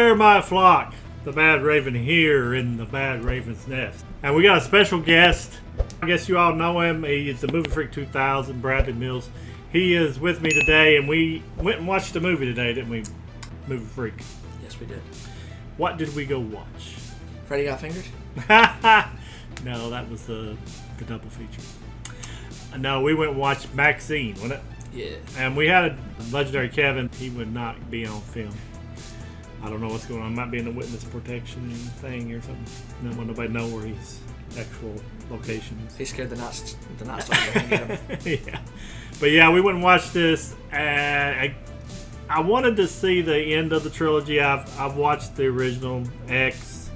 there, my flock. The Bad Raven here in the Bad Raven's Nest. And we got a special guest. I guess you all know him. He is the Movie Freak 2000, Bradley Mills. He is with me today, and we went and watched a movie today, didn't we, Movie Freak? Yes, we did. What did we go watch? Freddy Got Fingered? No, that was the double feature. No, we went and watched Maxine, wasn't it? Yeah. And we had a legendary Kevin. He would not be on film. I don't know what's going on. Might be in the witness protection thing or something. No one, nobody know where his actual location is. He scared the not starting to get him. Yeah. But yeah, we went and watched this. I wanted to see the end of the trilogy. I've watched the original X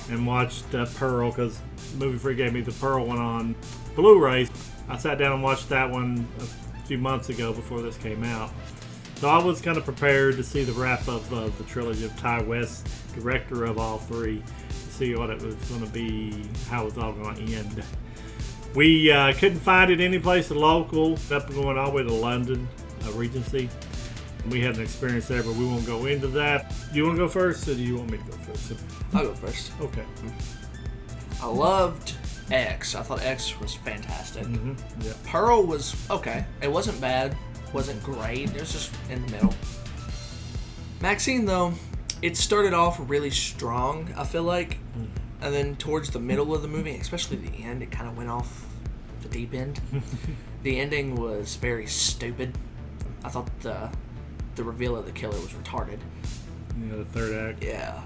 and watched Pearl because Movie Freak gave me the Pearl one on Blu-ray. I sat down and watched that one a few months ago before this came out. So I was kind of prepared to see the wrap-up of the trilogy of Ty West, director of all three, to see what it was going to be, how it was all going to end. We couldn't find it any place local, up going all the way to London, Regency. We had an experience there, but we won't go into that. Do you want to go first, or do you want me to go first? I'll go first. Okay. I loved X. I thought X was fantastic. Mm-hmm. Yeah. Pearl was okay. It wasn't bad. Wasn't great. It was just in the middle. Maxine, though, it started off really strong, I feel like. And then towards the middle of the movie, especially the end, it kind of went off the deep end. The ending was very stupid. I thought the reveal of the killer was retarded. Yeah, the third act. Yeah.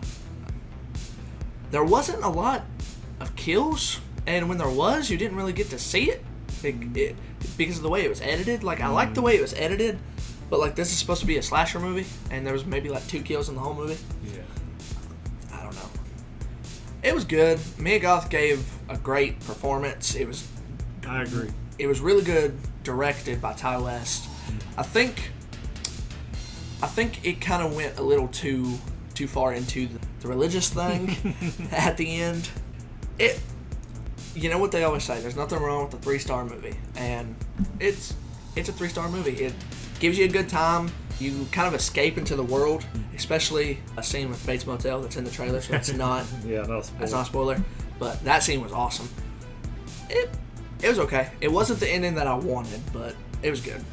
There wasn't a lot of kills, and when there was, you didn't really get to see it. Because of the way it was edited. Like, I liked the way it was edited, but like, this is supposed to be a slasher movie, and there was maybe like 2 kills in the whole movie. Yeah. I don't know. It was good. Mia Goth gave a great performance. I agree. It was really good, directed by Ty West. I think it kind of went a little too far into the religious thing at the end. You know what they always say, there's nothing wrong with a 3-star movie, and it's a 3-star movie. It gives you a good time. You kind of escape into the world, especially a scene with Bates Motel that's in the trailer, so it's not Yeah, that's not a spoiler, but that scene was awesome. It was okay. It wasn't the ending that I wanted, but it was good.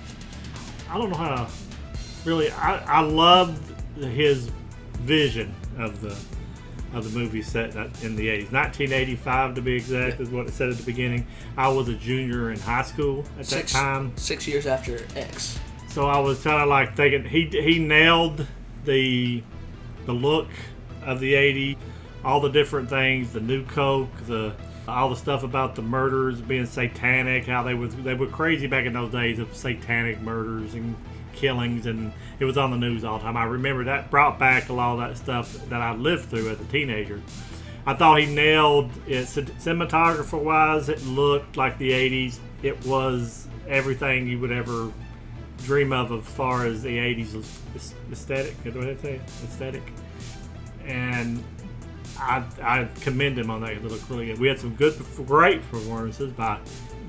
I don't know how to really. I loved his vision of the movie set in the 80s. 1985 to be exact is what it said at the beginning. I was a junior in high school at that time. 6 years after X. So I was kind of like thinking he nailed the look of the 80s, all the different things, the new Coke, all the stuff about the murders being satanic, how they were crazy back in those days of satanic murders and killings, and it was on the news all the time. I remember that brought back a lot of that stuff that I lived through as a teenager. I thought he nailed it. Cinematographer wise, it looked like the 80s. It was everything you would ever dream of as far as the 80s aesthetic. What do I say? Aesthetic. And I commend him on that. It looked really good. We had some great performances by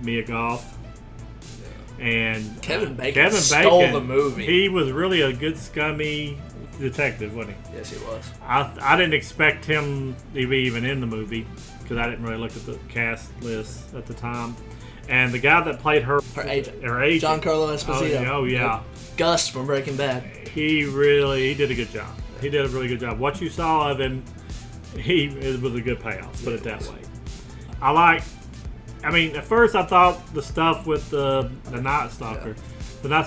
Mia Goth. And Kevin Bacon stole the movie. He was really a good, scummy detective, wasn't he? Yes, he was. I didn't expect him to be even in the movie because I didn't really look at the cast list at the time. And the guy that played her agent, Giancarlo Esposito. Oh yeah. Gus from Breaking Bad. He did a good job. He did a really good job. What you saw of him, it was a good payoff. Put it that way. At first I thought the stuff with the Night Stalker, I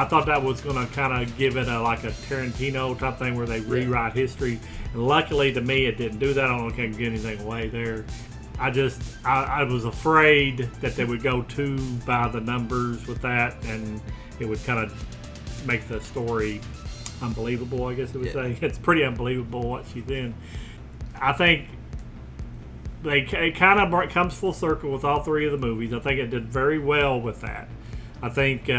thought that was going to kind of give it like a Tarantino type thing where they rewrite history. And luckily to me, it didn't do that. I don't know if I can give anything away there. I was afraid that they would go too by the numbers with that, and it would kind of make the story unbelievable, I guess it would say. It's pretty unbelievable what she's in. I think it kind of comes full circle with all three of the movies. I think it did very well with that. I think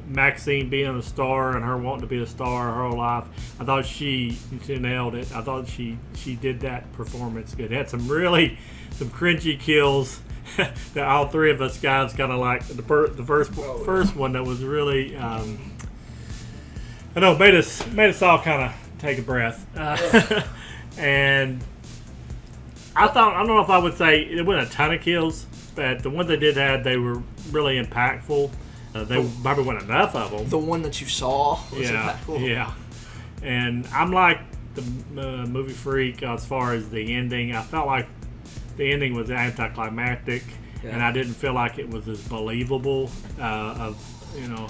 Maxine being a star and her wanting to be a star her whole life, I thought she nailed it. I thought she did that performance good. It had some cringy kills that all three of us guys kind of like. The first one that was really I know made us all kind of take a breath. And I don't know if I would say it wasn't a ton of kills, but the ones they did have, they were really impactful. They probably weren't enough of them. The one that you saw was impactful. Yeah. And I'm like the movie freak as far as the ending. I felt like the ending was anticlimactic, and I didn't feel like it was as believable of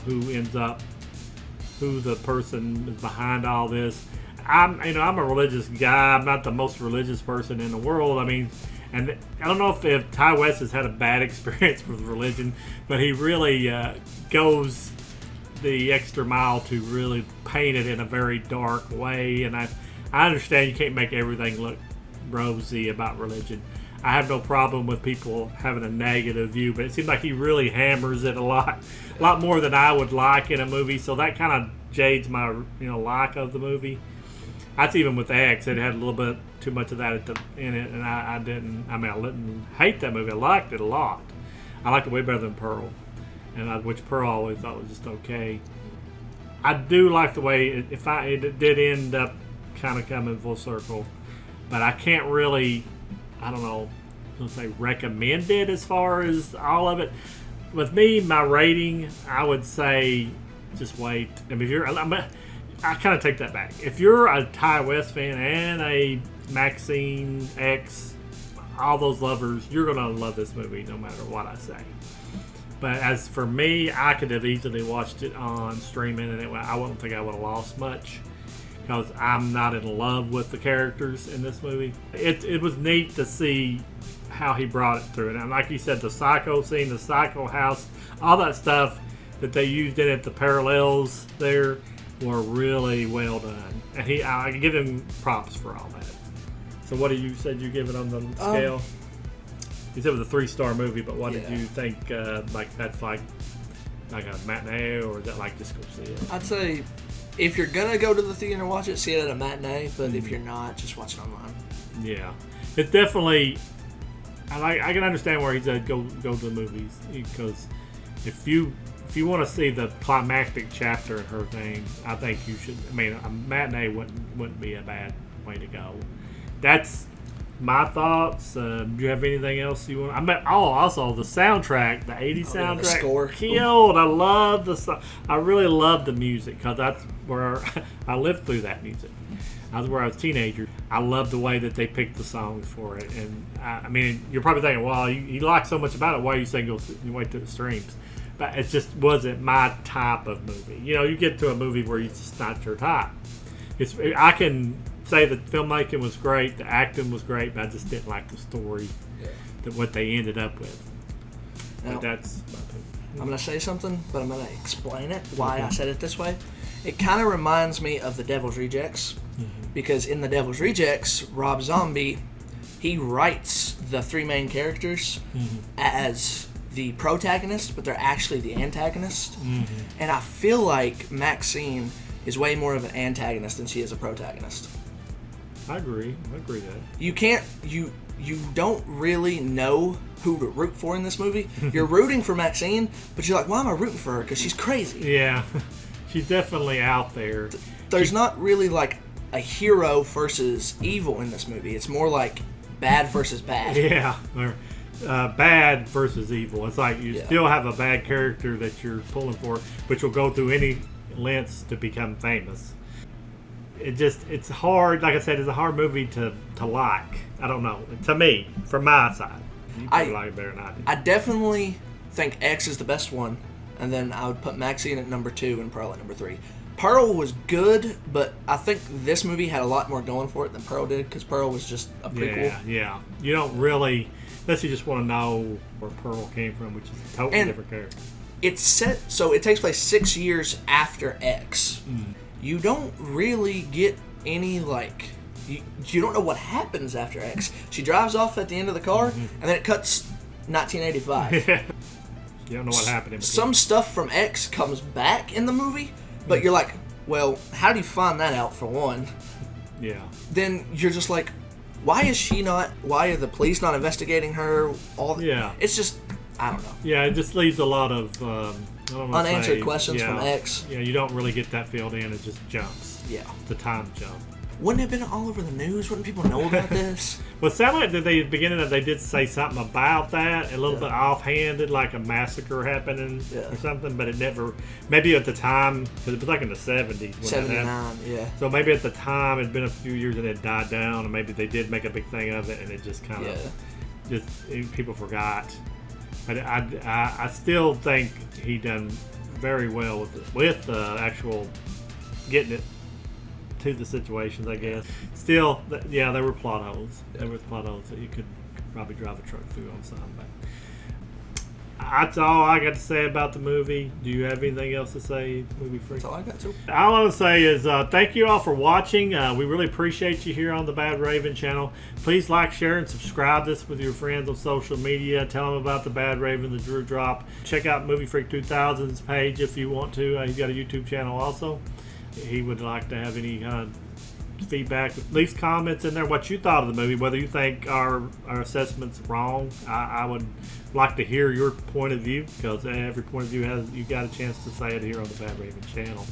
who the person is behind all this. I'm a religious guy. I'm not the most religious person in the world. I mean, and I don't know if Ty West has had a bad experience with religion, but he really goes the extra mile to really paint it in a very dark way. And I understand you can't make everything look rosy about religion. I have no problem with people having a negative view, but it seems like he really hammers it a lot more than I would like in a movie. So that kind of jades my like of the movie. That's even with X. It had a little bit too much of that in it, and I didn't. I mean, I didn't hate that movie. I liked it a lot. I liked it way better than Pearl, which Pearl I always thought was just okay. I do like the way it did end up kind of coming full circle, but I can't really. I don't know. I was gonna say recommend it as far as all of it. With me, my rating, I would say just wait. I mean, I kind of take that back. If you're a Ty West fan and a Maxine X, all those lovers, you're gonna love this movie no matter what I say. But as for me, I could have easily watched it on streaming, and I wouldn't think I would have lost much because I'm not in love with the characters in this movie. It was neat to see how he brought it through. And like you said, the psycho scene, the psycho house, all that stuff that they used in it, the parallels there were really well done. And I give him props for all that. So what did you said you give it on the scale? You said it was a 3-star movie, but what did you think? Like that's like a matinee, or is that like just go see it? I'd say if you're gonna go to the theater and watch it, see it at a matinee. But if you're not, just watch it online. Yeah, it's definitely. I can understand where he said go to the movies, because if you want to see the climactic chapter in her thing, I think you should. I mean, a matinee wouldn't be a bad way to go. That's my thoughts. Do you have anything else you want? Also the soundtrack, the '80s soundtrack, the score killed. I love I really love the music because that's where I lived through that music. That was where I was a teenager. I love the way that they picked the songs for it, and I mean, you're probably thinking, "Well, you like so much about it. Why are you saying you wait to the streams?" But it just wasn't my type of movie. You get to a movie where it's just not your type. I can say the filmmaking was great, the acting was great, but I just didn't like the story, that what they ended up with. Now, but that's my opinion. I'm going to say something, but I'm going to explain it, why I said it this way. It kind of reminds me of The Devil's Rejects, because in The Devil's Rejects, Rob Zombie, he writes the 3 main characters as the protagonist, but they're actually the antagonist. And I feel like Maxine is way more of an antagonist than she is a protagonist. I agree that. You don't really know who to root for in this movie. You're rooting for Maxine, but you're like, why am I rooting for her? Because she's crazy. Yeah, she's definitely out there. There's not really like a hero versus evil in this movie. It's more like bad versus bad. Yeah, or bad versus evil. It's like you still have a bad character that you're pulling for, which will go through any lengths to become famous. It's hard. Like I said, it's a hard movie to like. I don't know. To me, from my side, you probably like it better than I do. I definitely think X is the best one, and then I would put Maxine at number 2 and Pearl at number 3. Pearl was good, but I think this movie had a lot more going for it than Pearl did, because Pearl was just a prequel. Yeah. You don't really, unless you just want to know where Pearl came from, which is a totally different character. It's set, so it takes place 6 years after X. You don't really get any, like, you don't know what happens after X. She drives off at the end of the car, and then it cuts 1985. You don't know what happened in between. Some stuff from X comes back in the movie, but you're like, well, how do you find that out, for one? Yeah. Then you're just like, why are the police not investigating her? It's just, I don't know. Yeah, it just leaves a lot of I don't wanna Unanswered say- questions yeah, from X. Yeah, you don't really get that filled in. It just jumps. Yeah. The time jump. Wouldn't it have been all over the news? Wouldn't people know about this? Well, it sounded like at the beginning that they did say something about that, a little bit offhanded, like a massacre happening or something, but it never, maybe at the time, because it was like in the 70s. When 79, yeah. So maybe at the time it'd been a few years and it died down, and maybe they did make a big thing of it, and it just kind of, people forgot. But I still think he done very well with actual getting it to the situations, I guess. Still, yeah, there were plot holes. There were plot holes that you could probably drive a truck through on some. But that's all I got to say about the movie. Do you have anything else to say, Movie Freak? That's all I got to. All I want to say is thank you all for watching. We really appreciate you here on the Bad Raven channel. Please like, share, and subscribe this with your friends on social media. Tell them about the Bad Raven, the Drew Drop. Check out Movie Freak 2000's page if you want to. He's got a YouTube channel also. He would like to have any feedback. Leave comments in there what you thought of the movie, whether you think our assessment's wrong. I would like to hear your point of view, because every point of view you got a chance to say it here on the Bad Raven channel.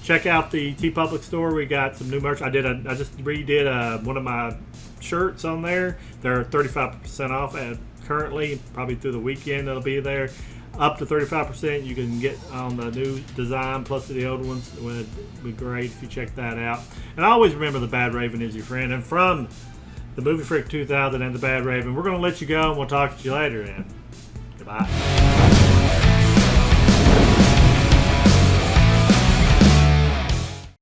Check out the TeePublic store. We got some new merch. I just redid one of my shirts on there. They're 35% off currently. Probably through the weekend it'll be there. Up to 35% you can get on the new design plus the old ones. It would be great if you check that out. And always remember the Bad Raven is your friend. And from the Movie Freak 2000 and the Bad Raven, we're going to let you go, and we'll talk to you later then. Goodbye.